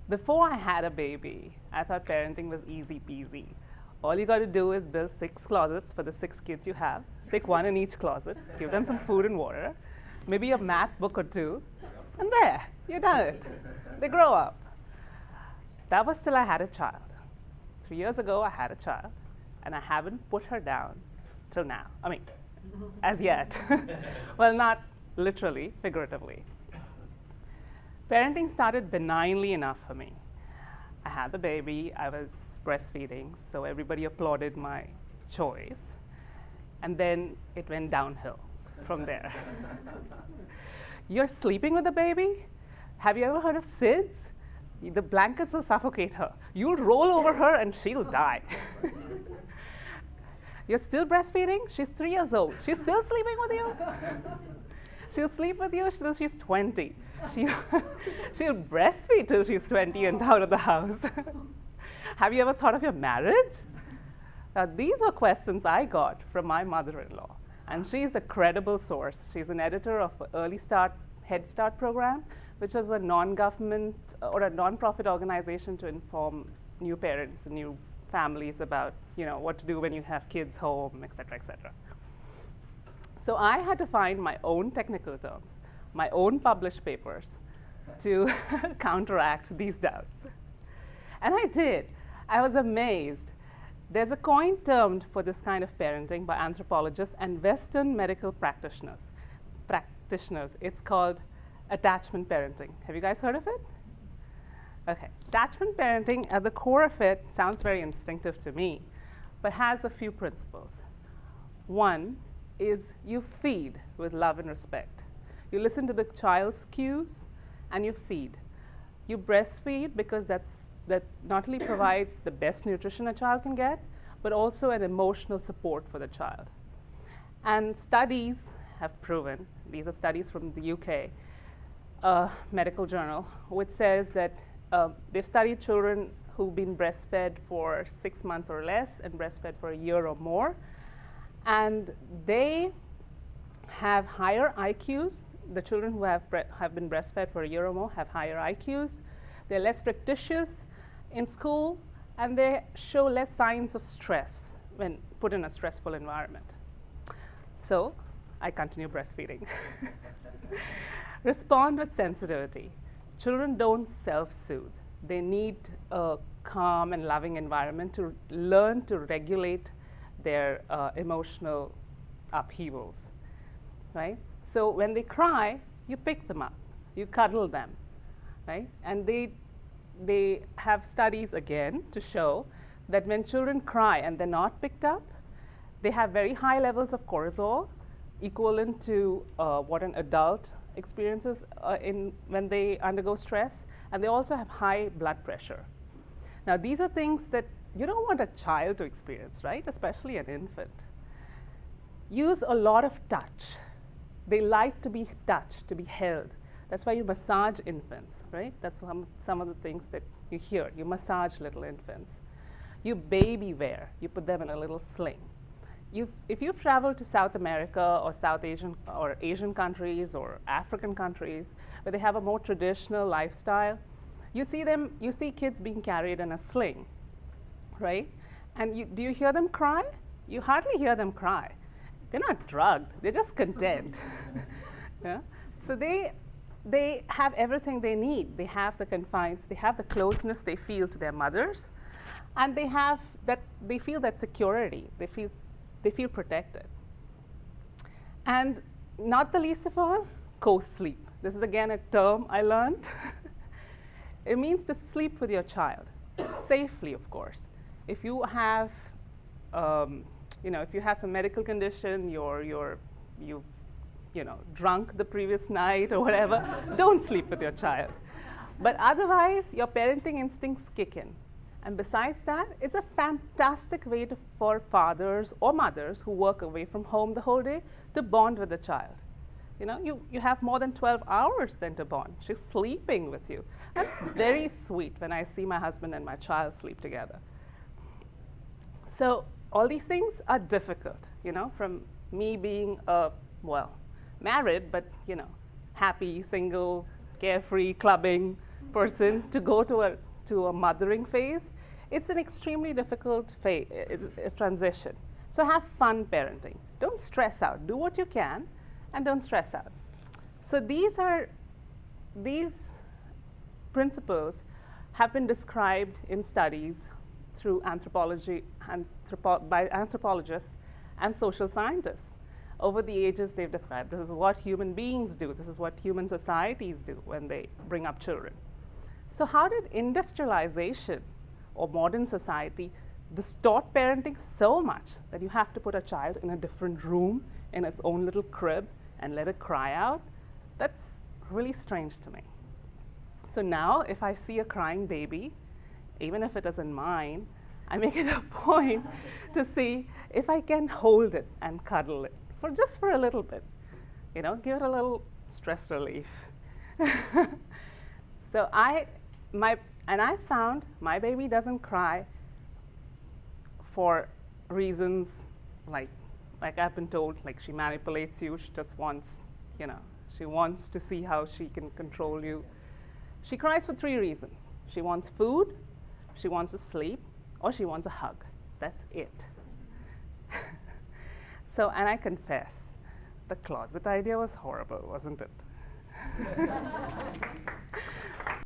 Before I had a baby, I thought parenting was easy peasy. All you got to do is build 6 closets for the 6 kids you have, stick one in each closet, give them some food and water, maybe a math book or two, and there, you're done it. They grow up. That was till I had a child. 3 years ago, I had a child, and I haven't put her down till now. I mean, as yet. Well, not literally, figuratively. Parenting started benignly enough for me. I had the baby, I was breastfeeding, so everybody applauded my choice. And then it went downhill from there. You're sleeping with the baby? Have you ever heard of SIDS? The blankets will suffocate her. You'll roll over her and she'll die. You're still breastfeeding? She's 3 years old. She's still sleeping with you? She'll sleep with you till she's 20. She'll breastfeed till she's 20 and out of the house. Have you ever thought of your marriage? These were questions I got from my mother-in-law. And she's a credible source. She's an editor of Early Start, Head Start program, which is a non-government or a non-profit organization to inform new parents and new families about, what to do when you have kids home, et cetera, et cetera. So I had to find my own technical terms, my own published papers to counteract these doubts. And I did. I was amazed. There's a coined term for this kind of parenting by anthropologists and Western medical practitioners. It's called attachment parenting. Have you guys heard of it? Okay. Attachment parenting, at the core of it, sounds very instinctive to me, but has a few principles. One is you feed with love and respect. You listen to the child's cues and you feed. You breastfeed because that not only provides the best nutrition a child can get, but also an emotional support for the child. And studies have proven, these are studies from the UK medical journal, which says that they've studied children who've been breastfed for 6 months or less and breastfed for a year or more, and they have higher IQs. The children who have been breastfed for a year or more have higher IQs. They're less fractious in school, and they show less signs of stress when put in a stressful environment. So I continue breastfeeding. Respond with sensitivity. Children don't self-soothe. They need a calm and loving environment to learn to regulate their emotional upheavals, right? So when they cry, you pick them up, you cuddle them, right? And they have studies again to show that when children cry and they're not picked up, they have very high levels of cortisol, equivalent to what an adult experiences when they undergo stress, and they also have high blood pressure. Now, these are things that you don't want a child to experience, right? Especially an infant. Use a lot of touch. They like to be touched, to be held. That's why you massage infants, right? That's some of the things that you hear. You massage little infants. You baby wear. You put them in a little sling. If you've traveled to South America or South Asian or Asian countries or African countries where they have a more traditional lifestyle, you see kids being carried in a sling, right? And do you hear them cry? You hardly hear them cry. They're not drugged. They're just content. Yeah? So they have everything they need. They have the confines. They have the closeness they feel to their mothers, and they feel that security. They feel protected. And not the least of all, co-sleep. This is again a term I learned. It means to sleep with your child, safely, of course. If you have, if you have some medical condition, you've drunk the previous night or whatever, don't sleep with your child. But otherwise, your parenting instincts kick in. And besides that, it's a fantastic way for fathers or mothers who work away from home the whole day to bond with the child. You have more than 12 hours then to bond. She's sleeping with you. That's very sweet when I see my husband and my child sleep together. So all these things are difficult, from me being married, but happy, single, carefree, clubbing, person to go to a mothering phase, it's an extremely difficult transition. So have fun parenting. Don't stress out. Do what you can, and don't stress out. So these principles have been described in studies through anthropology by anthropologists and social scientists. Over the ages, they've described this is what human beings do. This is what human societies do when they bring up children. So how did industrialization or modern society distort parenting so much that you have to put a child in a different room in its own little crib and let it cry out? That's really strange to me. So now if I see a crying baby, even if it isn't mine, I make it a point to see if I can hold it and cuddle it just for a little bit, give it a little stress relief. So I found my baby doesn't cry for reasons like I've been told, like she manipulates you, she just wants, she wants to see how she can control you. She cries for 3 reasons. She wants food, she wants to sleep, or she wants a hug. That's it. So, and I confess, the closet idea was horrible, wasn't it?